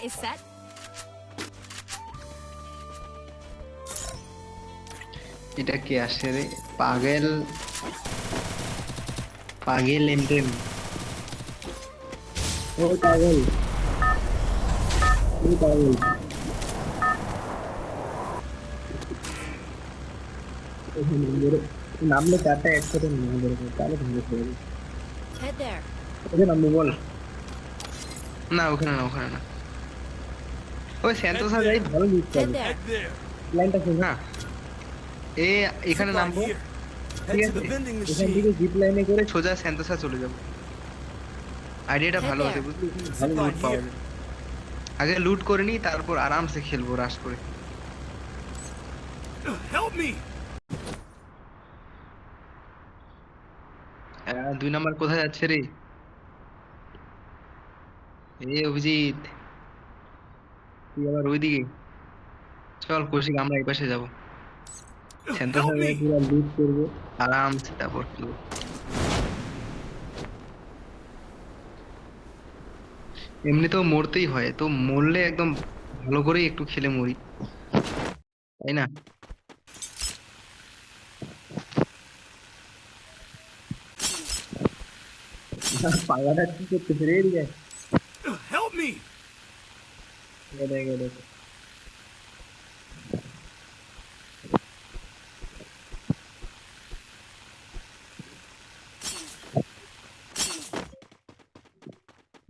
is set. এটা কি আসে রে? পাগল পাগল এমটেম। ও পাগল, ও পাগল। নামলে চারটা একসাথে নামবে, তাহলে ভেঙে পড়বে। Head there. ওকে নামবো বল। না ওখানে না, ওখানে না, ওই স্যান্তোসা যাই। ভালো লুট Head করবে। there. Head there. লাইনটা শুন। না এ এখানে Supply নামবো, here. ঠিক Head to the আছে? vending এখান machine. থেকে জিপ লাইনে করে সোজা স্যান্তোসা চলে যাবো। আইডিয়াটা ভালো আছে বুঝলি, ভালো লুট পাওয়া যায়। আগে লুট করে নি, তারপর আরামসে খেলবো রাশ করে। Help me. 2 নাম্বার কোথায় যাচ্ছে রে? এ অভিজিৎ, তুই আবার ওইদিকে চল। কৌশিক আমরা এই পাশে যাবো, স্যান্তোসা Help me. পুরো লুট করবে। আরামসে তারপর খেলবো। এমনিতেও মরতেই হয়, তো মরলে একদম ভালো করেই একটু খেলে মরি, তাই না? পাগলাটা কি করতেছে রে এদিকে? Help me. গেলে গেলে।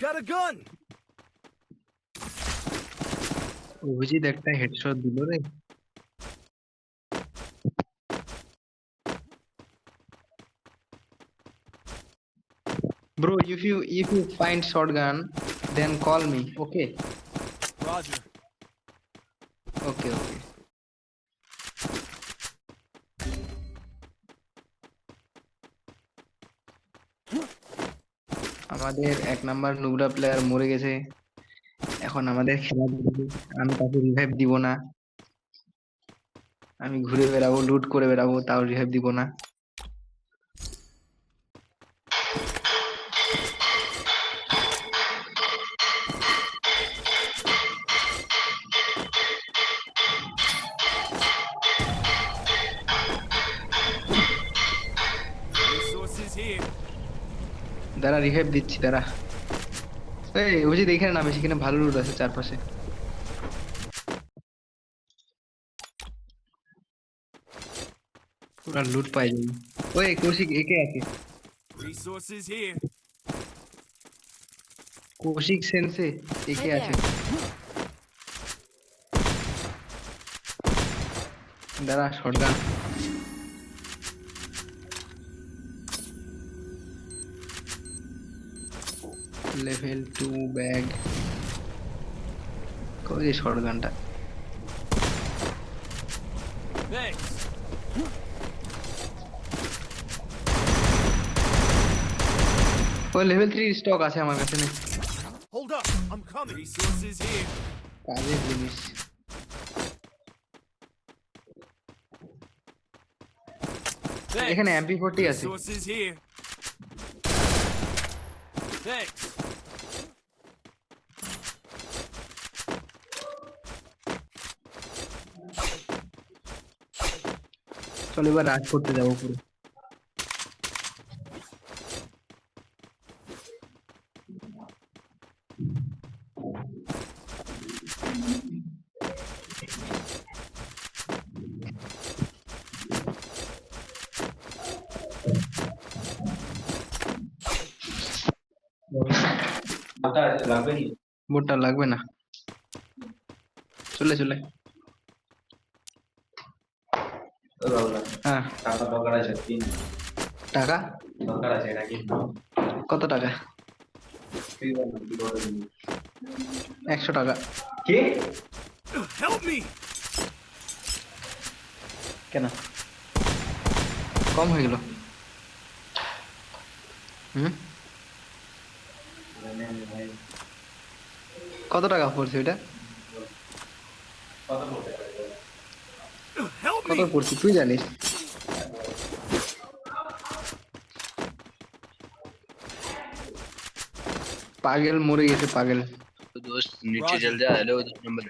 Got a gun. অভিজিৎ একটা হেডশট দিল রে। Bro, if you find shotgun, then call me. Okay. Roger. Okay, okay. আমাদের 1 নাম্বার নুবরা প্লেয়ার মরে গেছে, এখন আমাদের খেলা দেখবে। আমি তাকে রিভাইভ দিব না, আমি ঘুরে বেড়াবো, লুট করে বেড়াবো, তাও রিভাইভ দিব না। Resources here. দাঁড়া রিভাইভ দিচ্ছি, দাঁড়া। এই অভিজিৎ এখানে নামে, সেখানে ভালো লুট আছে চারপাশে। পুরা লুট পাই যাবি। ওই কৌশিক একে আছে, Resources here. কৌশিক সেন্সে একে Head আছে। there. দাঁড়া শটগান। লেভেল 2 ব্যাগ, কই শটগানটা? Thanks. ওই লেভেল 3 স্টক আছে আমার কাছে, নেই Hold up. I'm coming. Resources here. কাজের জিনিস। Thanks. এখানে MP40 আছে। Resources here. Thanks. চল এবার রাজ করতে যাবো পুরো। বোটটা লাগবে না, চলে চলে। হ্যাঁ টাকা কত টাকা? 100 টাকা। Help me. কেন কম হয়ে গেল? হুম, কত টাকা পড়ছে ওইটা? Help কত me. পড়ছে তুই জানিস? পাগল মরে গেছে, পাগল दोस्त नीचे Roger. चल जा। हेलो 2 नंबर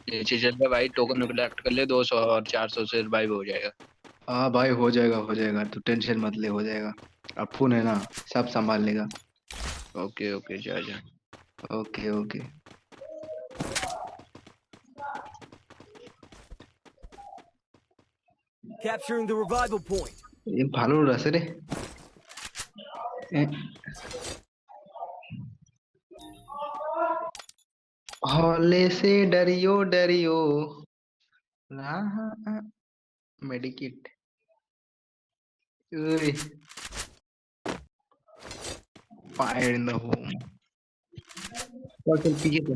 नीचे चल जा भाई, टोकन कलेक्ट कर ले 200 और 400 से रिवाइव हो जाएगा। हाँ भाई हो जाएगा तू टेंशन मत ले, हो जाएगा। अपुन है ना, सब संभाल लेगा। ओके ओके जा जा। Okay okay. Capturing the revival point. ये ভালো আছে রে। हौले से डरियो डरियो मेडिकेट। Fire in the home. चल पीछे तो।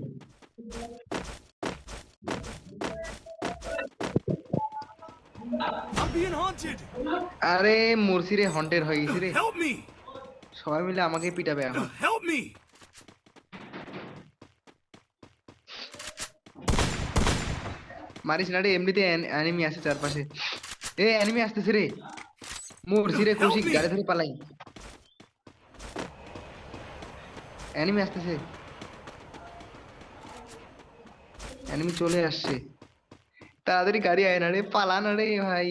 I'm being haunted. আরে মুরসি রে, হন্টেড হয়ে গেছি রে। Help me. সবাই মিলে আমাকে পিটাবে এখন। Help me. মারিস না রে, এমনিতে অ্যানিমি আছে চারপাশে। এ অ্যানিমি আসতেছে রে। মুরসি রে, কৌশিক গাড়ি ধরে পালাই। অ্যানিমি আসতেছে, অ্যানিমি চলে আসছে। তাড়াতাড়ি গাড়ি আয় না রে, পালা না রে ভাই।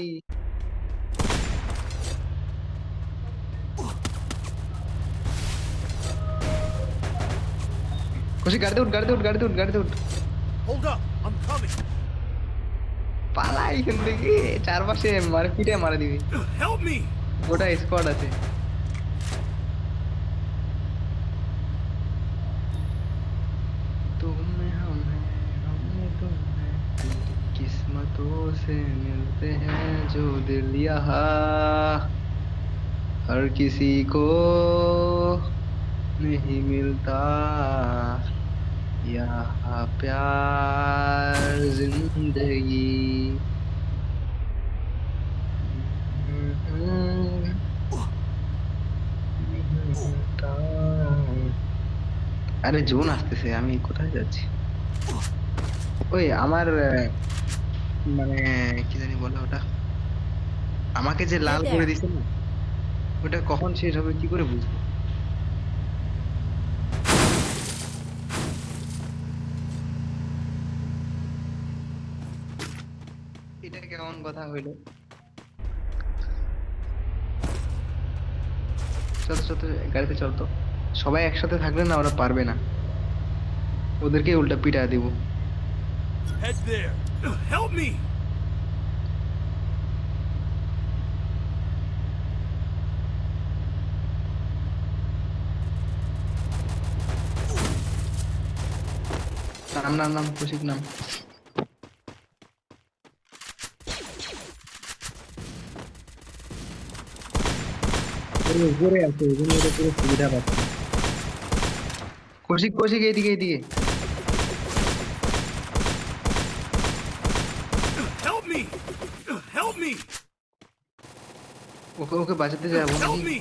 কৌশিক গাড়িতে উঠ, গাড়িতে উঠ, গাড়িতে উঠ, গাড়িতে উঠ। Hold up. I'm coming. পালা এখান থেকে, চারপাশে মারে পিটে মারা দিবি। Help me. গোটা স্কোয়াড আছে। तुम में हम हैं, हम में तुम हैं, किस्मतों से मिलते हैं जो दिल यहाँ हर किसी को नहीं मिलता, यहाँ प्यार जिंदगी। আরে জোন আসতেছে, আমি কোথায় যাচ্ছি? ওই আমার মানে কি জানি বলে ওটা, আমাকে যে লাল করে দিছে না, ওটা কখন শেষ হবে কি করে বুঝবো? এটা কেমন কথা হইলো? চল চল তো, গাড়িতে চল তো। সবাই একসাথে থাকলে না ওরা পারবে না, ওদেরকে উল্টা পিটা দিব। Head there. Help me. নাম নাম নাম, কৌশিক নাম। উপরে আছে, এই জন্য এটা পুরো সুবিধা পাচ্ছে। কৌশিক কৌশিক, এইদিকে এইদিকে। Help me. Help me. ওকে ওকে বাঁচাতে যাবো Help নাকি? me.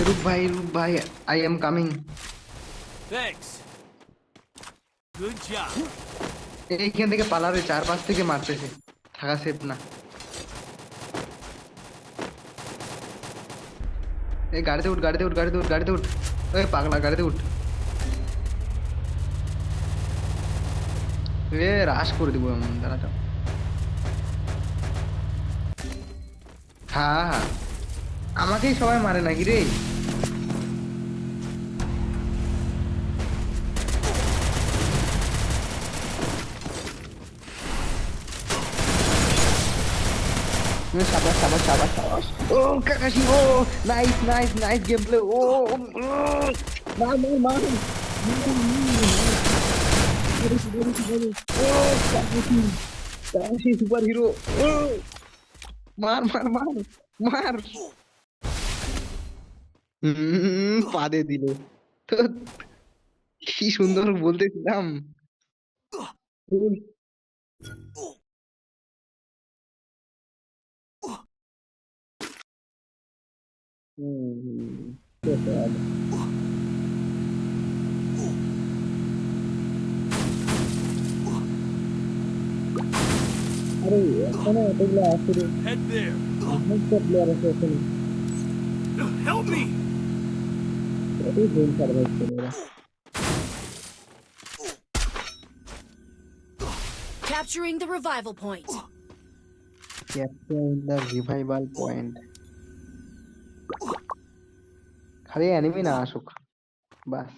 রূপ ভাই, I am coming. Thanks. Good job. এইখান থেকে পালাবে, চারপাশ থেকে মারতেছে, থাকা সেফ না। এই গাড়িতে উঠ, গাড়িতে উঠ, গাড়িতে উঠ, গাড়িতে উঠ। ওই পাগলা, গাড়িতে উঠ। এ রাশ করে দিব এমন, দাঁড়াটা। হ্যাঁ হ্যাঁ, আমাকেই সবাই মারে নাকি রে? সাবাস সাবাস সাবাস সাবাস। ও কাকাশি, ও nice nice nice game play. ও মার মার মার। Kakashi super hero. মার মার মার মার। পাদে দিল তো, কি সুন্দর বলতেছিলাম। আরে এখানে এতগুলো আছে রে, Head there. অনেক প্লেয়ার আছে এখানে। Help me. এটাই গেম সার্ভাইভ করে ওরা। Capturing the revival point. Capture in the revival point. খালি অ্যানিমি না আসুক বাস।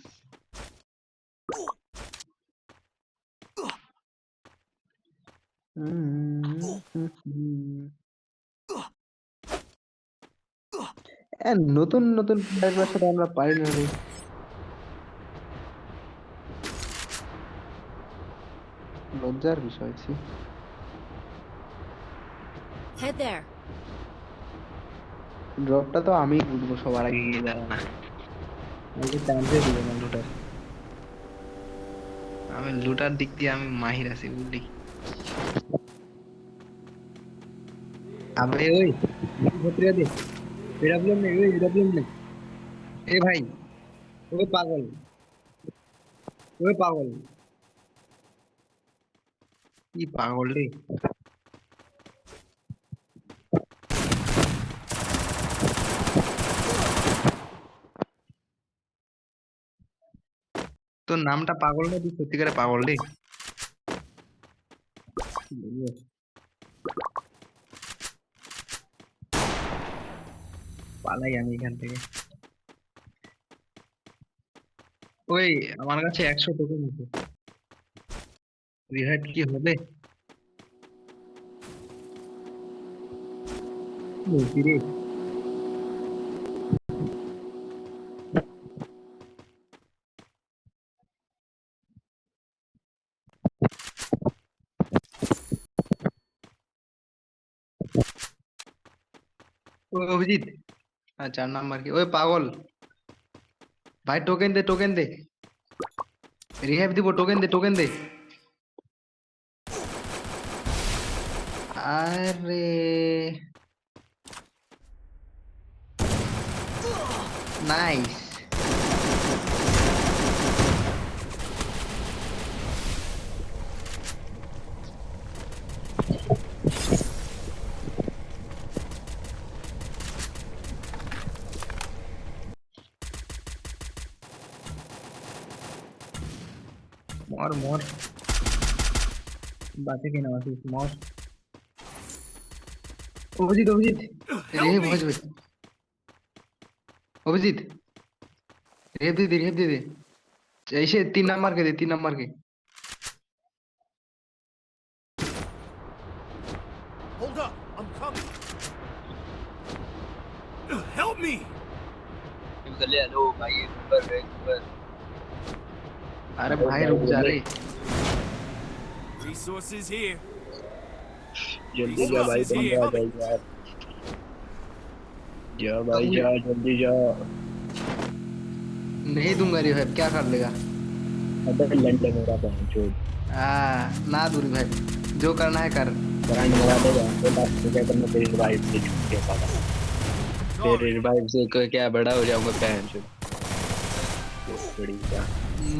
নতুন নতুন প্লেয়ারের সাথে আমরা পারি না রে। লজ্জার বিষয় ছিল। Head there. ড্রপটা তো আমি বুঝবো সবার আগে গিয়ে দাঁড়া না। আমাকে চান্সই দিবে না লুটার। আমি লুটার দিক দিয়ে আমি মাহির আছি বুঝলি। আবে ওই ভেতরে দে। প্রবলেম নেই ওই প্রবলেম নেই। এ ভাই ওই পাগল ওই পাগল কি পাগল রে। তোর নামটা পাগল না, তুই সত্যিকারে পাগল রে। পালাই আমি এখান থেকে। ওই আমার কাছে 100 টোকেন আছে, রিহাইড কি হবে? বলছি রে ও অভিজিৎ। 4 নাম্বার কি ওই পাগল ভাই? টোকেন দে টোকেন দে, রিহাইভ দিব, টোকেন দে টোকেন দে। আরে নাইস। মর মর, বাঁচে কিনা বাঁচিস, মর। অভিজিৎ অভিজিৎ রেহেব হয়ে যাবে। অভিজিৎ রেহেব দে রেহেব দে। এসে 3 নাম্বার কে দে, 3 নাম্বার কে। Hold up, I'm coming. Help me. Hello भाई ऊपर है ऊपर। अरे भाई रुक जा रे। Resources here. जल्दी जा भाई, तुम आ जाओ यार। जा भाई जा, जल्दी जा। नहीं दूंगा रे भाई, क्या कर लेगा? अबे लंडे मेरा पहुंचो। ना दूरी भाई, जो करना है कर। करंट लगा देगा तो बात क्या करना, तेरी रिवाइव से छूट गया साला। तेरे रिवाइव से क्या बड़ा हो जाऊंगा पहुंचो। बड़ी क्या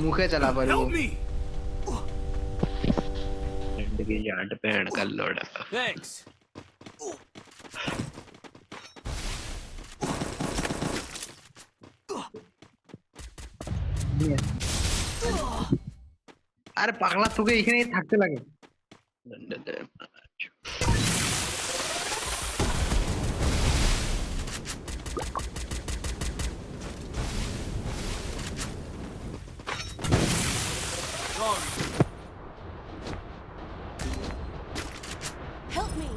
मुखे चला पर वो। Help me. जिंदगी यार्ड पैण कर लोड़ा। Thanks. আরে পাগলা, তোকে এখানেই থাকতে লাগে। Sorry. Help me.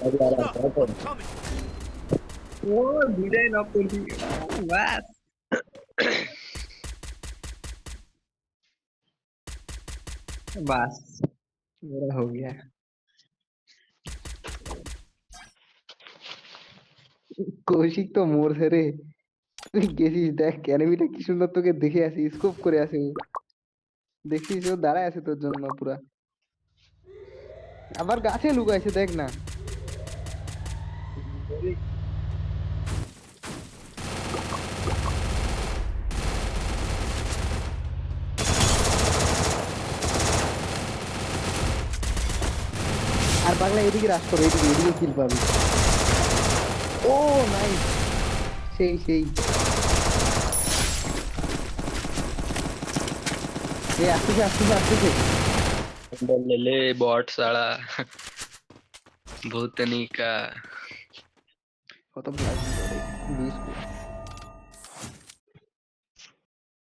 Hold up, I'm coming. ও দুইটাই নক করছি বাস। बस मेरा हो गया। কৌশিক তো মরছে রে। তুই গেছিস দেখ, এনিমিটা কি সুন্দর তোকে দেখে আসি, স্কোপ করে আসে ও। দেখছিস ও দাঁড়ায় আছে তোর জন্য পুরা। আবার গাছে লুকাইছে দেখ না। আর পাগলা এদিকে রাশ করো, এদিকে এদিকে কিল পাবি। ও নাইস, সেই সেই। এ আসতেছে আসতেছে আসতেছে। अंदर ले ले बॉट साला भूतनी का। কত ব্লাড 20